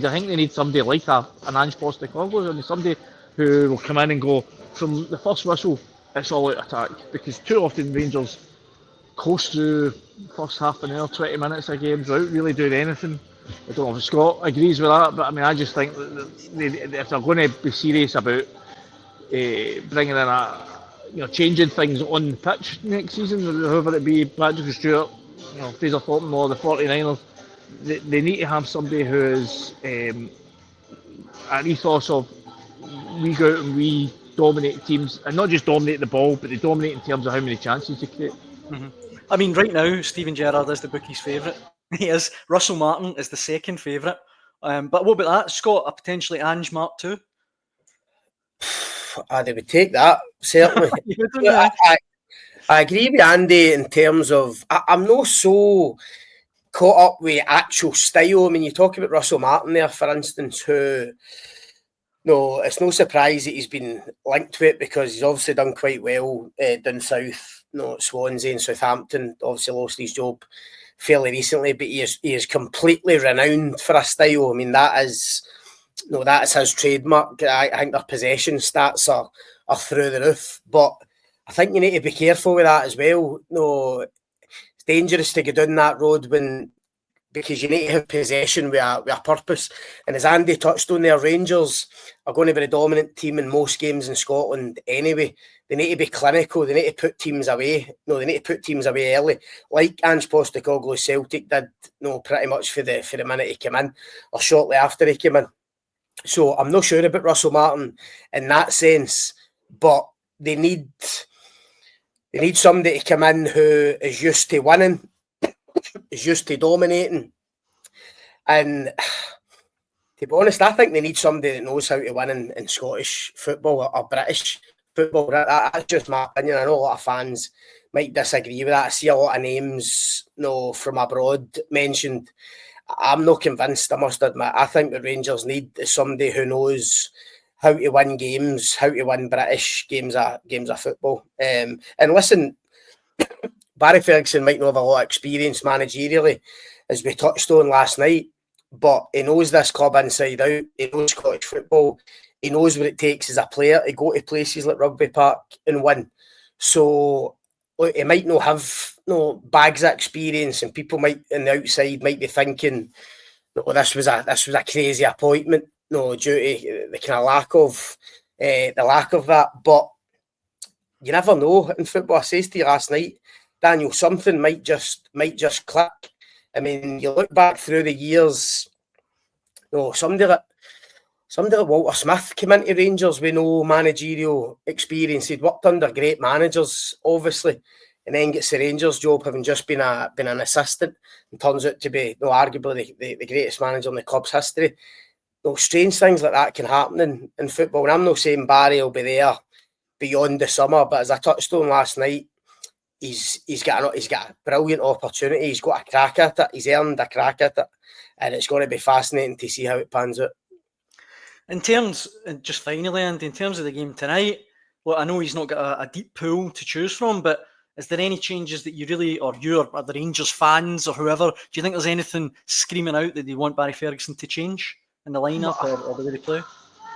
I think they need somebody like an Ange Postecoglou, and somebody who will come in and go from the first whistle, it's all out attack. Because too often Rangers coast through first half an hour, 20 minutes of games without really doing anything. I don't know if Scott agrees with that, but I mean, I just think that if they're going to be serious about bringing in changing things on the pitch next season, whoever it be, Patrick Stewart, Fraser Thornton or the 49ers, they need to have somebody who is an ethos of we go out and we dominate teams, and not just dominate the ball, but they dominate in terms of how many chances they create. Mm-hmm. I mean, right now, Steven Gerrard is the bookies' favourite. He is. Russell Martin is the second favourite. But what about that, Scott? A potentially Ange Mark II? They would take that, certainly. I agree with Andy in terms of I'm not so caught up with actual style. I mean, you talk about Russell Martin there, for instance, who, no, it's no surprise that he's been linked to it because he's obviously done quite well down south, at Swansea and Southampton. Obviously lost his job fairly recently, but he is completely renowned for a style. I mean, that is his trademark. I think their possession stats are through the roof, but I think you need to be careful with that as well. It's dangerous to go down that road because you need to have possession with a purpose. And as Andy touched on there, Rangers are going to be the dominant team in most games in Scotland anyway. They need to be clinical. They need to put teams away. They need to put teams away early, like Ange Postecoglou Celtic did. Pretty much for the minute he came in, or shortly after he came in. So I'm not sure about Russell Martin in that sense, but they need somebody to come in who is used to winning, is used to dominating. And to be honest, I think they need somebody that knows how to win in Scottish football or British football. That's just my opinion. I know a lot of fans might disagree with that. I see a lot of names from abroad mentioned. I'm not convinced, I must admit. I think the Rangers need somebody who knows how to win games, how to win British games of football. And listen, Barry Ferguson might not have a lot of experience managerially, as we touched on last night, but he knows this club inside out. He knows Scottish football. He knows what it takes as a player to go to places like Rugby Park and win. So he might not have bags of experience, and people might on the outside might be thinking, this was a crazy appointment. Due to the kind of lack of that. But you never know in football. I said to you last night, Daniel, something might just click. I mean, you look back through the years. Somebody like Walter Smith came into Rangers with no managerial experience. He'd worked under great managers, obviously, and then gets the Rangers job, having just been an assistant, and turns out to be arguably the greatest manager in the club's history. Strange things like that can happen in football. And I'm not saying Barry will be there beyond the summer, but as I touched on last night, he's got a brilliant opportunity. He's got a crack at it. He's earned a crack at it, and it's going to be fascinating to see how it pans out. Just finally, and in terms of the game tonight, well, I know he's not got a deep pool to choose from, but is there any changes that you really, or you or the Rangers fans or whoever, do you think there's anything screaming out that they want Barry Ferguson to change in the lineup or the way they play?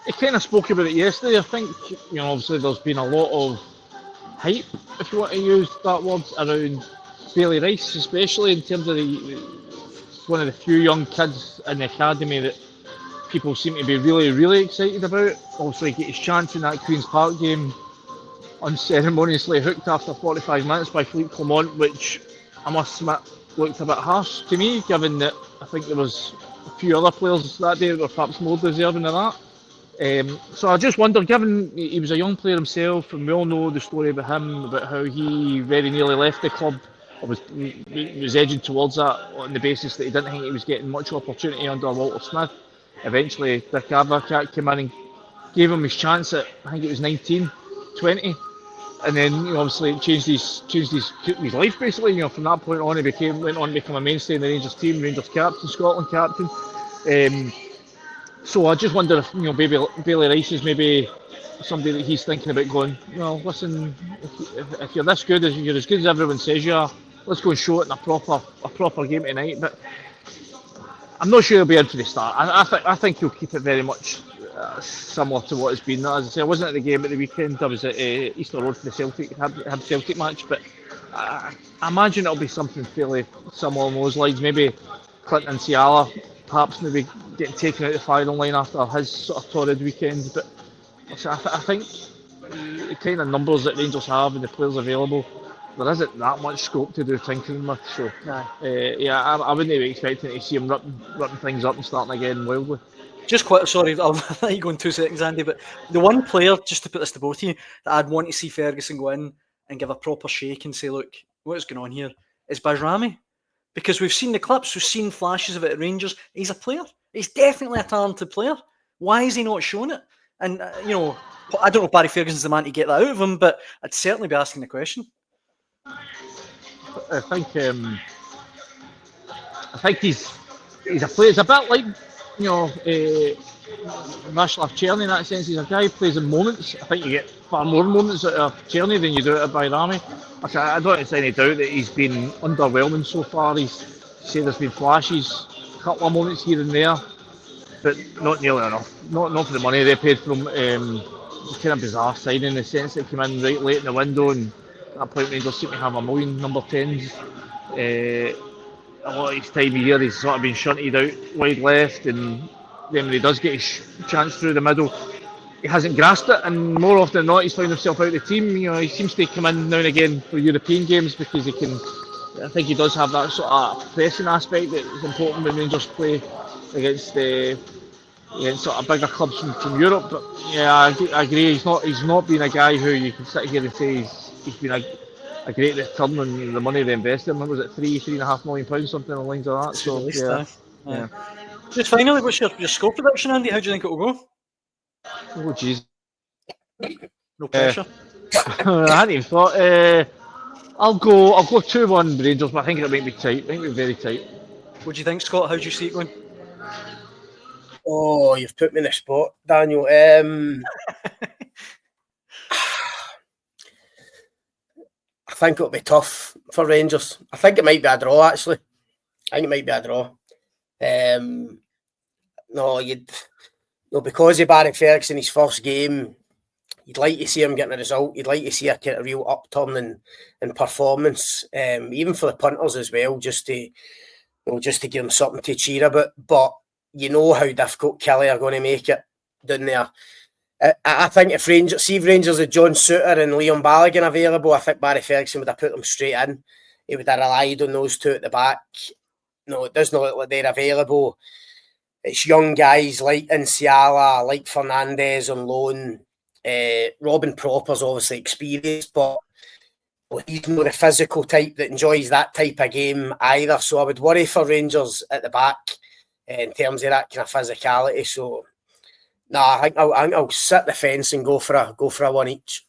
He kind of spoke about it yesterday. I think, obviously there's been a lot of hype, if you want to use that word, around Bailey Rice, especially in terms of one of the few young kids in the academy that people seem to be really, really excited about. Obviously, get his chance in that Queen's Park game, unceremoniously hooked after 45 minutes by Philippe Clement, which I must admit looked a bit harsh to me, given that I think there was a few other players that day that were perhaps more deserving of that. So I just wonder, given he was a young player himself, and we all know the story about him, about how he very nearly left the club, or was edging towards that on the basis that he didn't think he was getting much opportunity under Walter Smith. Eventually, Dick Advocat came in and gave him his chance at, I think it was 19, 20. And then, obviously, it changed his life, basically. From that point on, he went on to become a mainstay in the Rangers team, Rangers captain, Scotland captain. So I just wonder if, Bailey Rice is maybe somebody that he's thinking about going, well, listen, if you're this good, if you're as good as everyone says you are, let's go and show it in a proper game tonight. But I'm not sure he'll be in for the start. I think he'll keep it very much similar to what it's been. As I say, I wasn't at the game at the weekend. I was at Easter Road for the Celtic had Celtic match, but I imagine it'll be something fairly similar on those lines. Maybe Clinton Ciala perhaps maybe getting taken out the firing line after his sort of torrid weekend. But I think the kind of numbers that Rangers have and the players available, there isn't that much scope to do tinkering with. So, I wouldn't be expecting to see him ripping things up and starting again wildly. Just quite sorry, I'll let you go in 2 seconds, Andy. But the one player, just to put this to both of you, that I'd want to see Ferguson go in and give a proper shake and say, "Look, what is going on here?" is Bajrami, because we've seen the clips, we've seen flashes of it at Rangers. He's a player. He's definitely a talented player. Why is he not showing it? And I don't know if Barry Ferguson's the man to get that out of him, but I'd certainly be asking the question. I think he's a player. It's a bit like Václav Černý in that sense. He's a guy who plays in moments. I think you get far more moments out of Černý than you do out of Bajrami. I don't think there's any doubt that he's been underwhelming so far. He's said there's been flashes, a couple of moments here and there, but not nearly enough. Not for the money they paid for him. Kind of bizarre signing in the sense that he came in right late in the window, and at that point Rangers seem to have a million number 10s. A lot of his time here he's sort of been shunted out wide left, and then when he does get his chance through the middle, he hasn't grasped it, and more often than not he's found himself out of the team. He seems to come in now and again for European games because I think he does have that sort of pressing aspect that is important when Rangers play against sort of bigger clubs from Europe. But I agree, he's not been a guy who you can sit here and say he's been a great return on the money they invested in. Was it £3.5 million, something along the lines of that? So yeah. Just finally, what's your score prediction, Andy? How do you think it will go? Oh jeez. No pressure. I hadn't even thought. I'll go 2-1 Rangers, but I think it'll be tight. I think it'll be very tight. What do you think, Scott? How do you see it going? Oh, you've put me in a spot, Daniel. I think it'll be tough for Rangers. I think it might be a draw, actually. Because of Barry Ferguson, his first game, you'd like to see him getting a result. You'd like to see a kind of real upturn in performance, even for the punters as well, just to give them something to cheer about. But you know how difficult Kelly are going to make it down there. I think if Rangers had John Souttar and Leon Balogun available, I think Barry Ferguson would have put them straight in. He would have relied on those two at the back. No, it does not look like they're available. It's young guys like Inciala, like Fernandez on loan. Robin Proper's obviously experienced, but he's not the physical type that enjoys that type of game either. So I would worry for Rangers at the back in terms of that kind of physicality. So I think I'll sit the fence and go for a one each.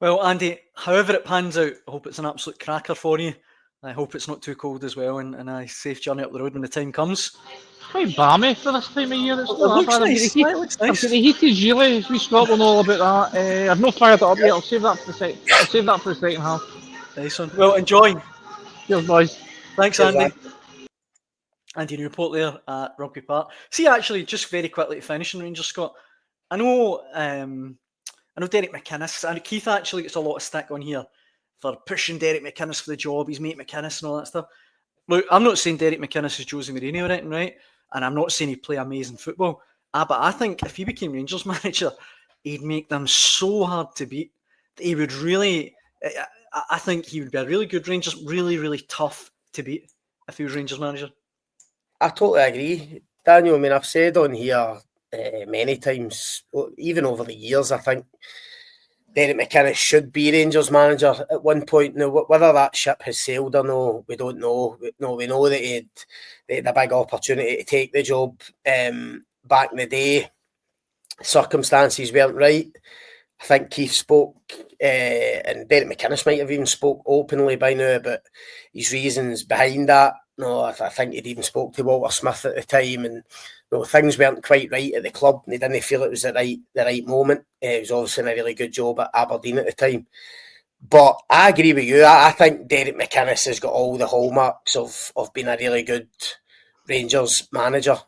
Well, Andy, however it pans out, I hope it's an absolute cracker for you. I hope it's not too cold as well, and a safe journey up the road when the time comes. Quite balmy for this time of year. It looks nice. It looks nice. I've got the heated Gilly. We Scotland all about that. I've not fired it up yet. I'll save that for the second half. Nice one. Well, enjoy. Cheers, boys. Thanks, Andy. Andy Newport there at Rugby Park. See, actually, just very quickly to finish in Rangers, Scott. I know Derek McInnes. And Keith actually gets a lot of stick on here for pushing Derek McInnes for the job. He's mate McInnes and all that stuff. Look, I'm not saying Derek McInnes is Jose Mourinho or anything, right? And I'm not saying he'd play amazing football. But I think if he became Rangers manager, he'd make them so hard to beat. He would really... I think he would be a really good Rangers, really, really tough to beat if he was Rangers manager. I totally agree, Daniel. I mean, I've said on here many times, even over the years, I think Derek McInnes should be Rangers manager at one point. Now, whether that ship has sailed or no, we don't know. We know that he had a big opportunity to take the job back in the day. Circumstances weren't right. I think Keith spoke, and Derek McInnes might have even spoke openly by now about his reasons behind that. No, I think he'd even spoke to Walter Smith at the time, and things weren't quite right at the club. They didn't feel it was the right moment. He was obviously in a really good job at Aberdeen at the time. But I agree with you. I think Derek McInnes has got all the hallmarks of being a really good Rangers manager